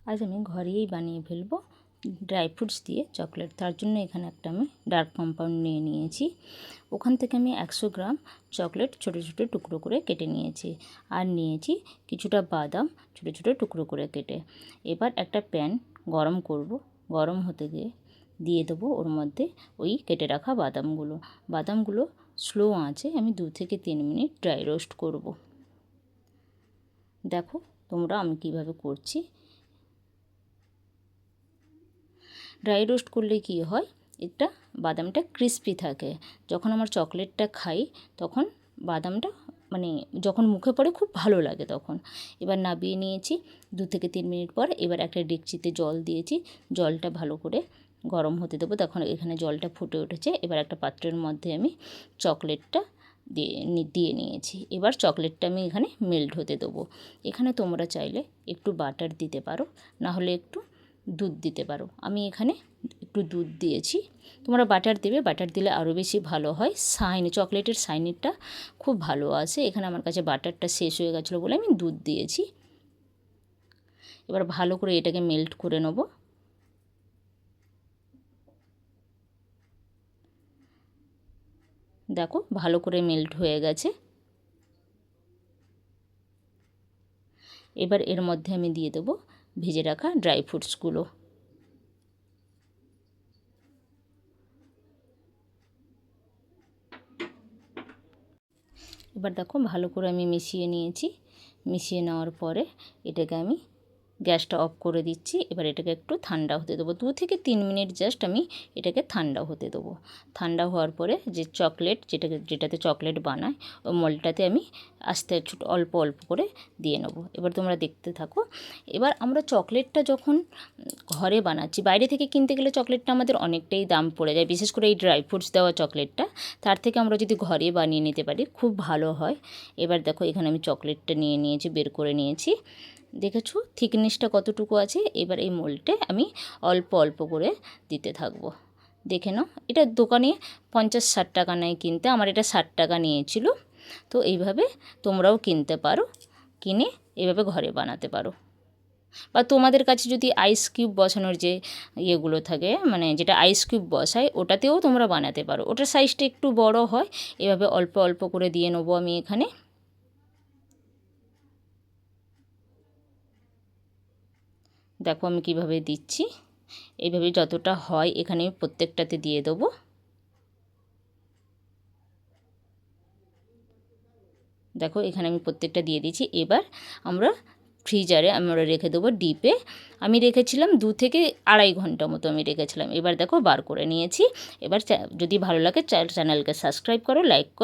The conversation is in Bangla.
আজ আমি ঘরেই বানিয়ে ফেলবো ড্রাই ফ্রুটস দিয়ে চকলেট। তার জন্য এখানে একটা আমি ডার্ক কম্পাউন্ড নিয়ে নিয়েছি। ওখান থেকে আমি 100 গ্রাম চকলেট ছোটো ছোটো টুকরো করে কেটে নিয়েছি। আর নিয়েছি কিছুটা বাদাম ছোটো ছোটো টুকরো করে কেটে। এবার একটা প্যান গরম করব। গরম হতে দিয়ে দেবো ওর মধ্যে ওই কেটে রাখা বাদামগুলো স্লো আঁচে আমি 2 থেকে 3 মিনিট ড্রাই রোস্ট করব। দেখো তোমরা আমি কিভাবে করছি। ড্রাই রোস্ট করলে কি হয়, এটা বাদামটা ক্রিস্পি থাকে। যখন আমার চকলেটটা খাই তখন বাদামটা যখন মুখে পড়ে খুব ভালো লাগে তখন। এবার নামিয়ে নিয়েছি 2 থেকে 3 মিনিট পর। এবার একটা ডেকচিতে জল দিয়েছি, জলটা ভালো করে গরম হতে দেবো। তখন এখানে জলটা ফুটে উঠেছে। এবার একটা পাত্রের মধ্যে আমি চকলেটটা দিয়ে নিয়েছি। এবার চকলেটটা আমি এখানে মেল্ট হতে দেবো। এখানে তোমরা চাইলে একটু বাটার দিতে পারো, না হলে একটু দুধ দিতে পারো। আমি এখানে একটু দুধ দিয়েছি, তোমরা বাটার দেবে, বাটার দিলে আরও বেশি ভালো হয়। চকলেটের শাইনিটা খুব ভালো আসে। এখানে আমার কাছে বাটারটা শেষ হয়ে গেছিলো বলে আমি দুধ দিয়েছি। এবার ভালো করে এটাকে মেল্ট করে নেব। দেখো ভালো করে মেল্ট হয়ে গেছে। এবার এর মধ্যে আমি দিয়ে দেবো ভেজে রাখা ড্রাই ফ্রুটসগুলো। এবার দেখো ভালো করে আমি মিশিয়ে নিয়েছি। মিশিয়ে নেওয়ার পরে এটাকে আমি গ্যাসটা অফ করে দিচ্ছি। এবার এটাকে একটু ঠান্ডা হতে দেবো। 2 থেকে 3 মিনিট জাস্ট আমি এটাকে ঠান্ডা হতে দেবো। ঠান্ডা হওয়ার পরে যে চকলেট যেটাতে চকলেট বানায় ওই মোল্ডটাতে আমি আস্তে অল্প অল্প করে দিয়ে নেব। এবার তোমরা দেখতে থাকো। এবার আমরা চকলেটটা যখন ঘরে বানাচ্ছি, বাইরে থেকে কিনতে গেলে চকলেটটা আমাদের অনেকটাই দাম পড়ে যায়, বিশেষ করে এই ড্রাই ফ্রুটস দেওয়া চকলেটটা। তার থেকে আমরা যদি ঘরে বানিয়ে নিতে পারি খুব ভালো হয়। এবার দেখো এখানে আমি চকলেটটা নিয়ে নিয়েছি, বের করে নিয়েছি। দেখেছো থিকনেসটা কতটুকু আছে। এবার এই মোল্ডে আমি অল্প অল্প করে দিতে থাকবো। দেখে নাও, এটা দোকানে 50-60 টাকা নেয় কিনতে, আমার এটা 60 টাকা নিয়েছিল। তো এইভাবে তোমরাও কিনতে পারো, কিনে এইভাবে ঘরে বানাতে পারো। বা তোমাদের কাছে যদি আইস কিউব বসানোর যে ইয়েগুলো থাকে, যেটা আইস কিউব বসায়, ওটাতেও তোমরা বানাতে পারো। ওটার সাইজটা একটু বড় হয়। এভাবে অল্প অল্প করে দিয়ে নেবো আমি এখানে। দেখো আমি কিভাবে দিচ্ছি। এইভাবে যতটা হয় এখানে প্রত্যেকটাতে দিয়ে দেবো। দেখো এখানে আমি প্রত্যেকটা দিয়ে দিয়েছি। এবার আমরা রেখে দেবো ডিপে। আমি রেখেছিলাম 2 থেকে আড়াই ঘন্টা মতো আমি রেখেছিলাম। এবার দেখো বার করে নিয়েছি। এবার যদি ভালো লাগে চ্যানেলকে সাবস্ক্রাইব করো, লাইক করো।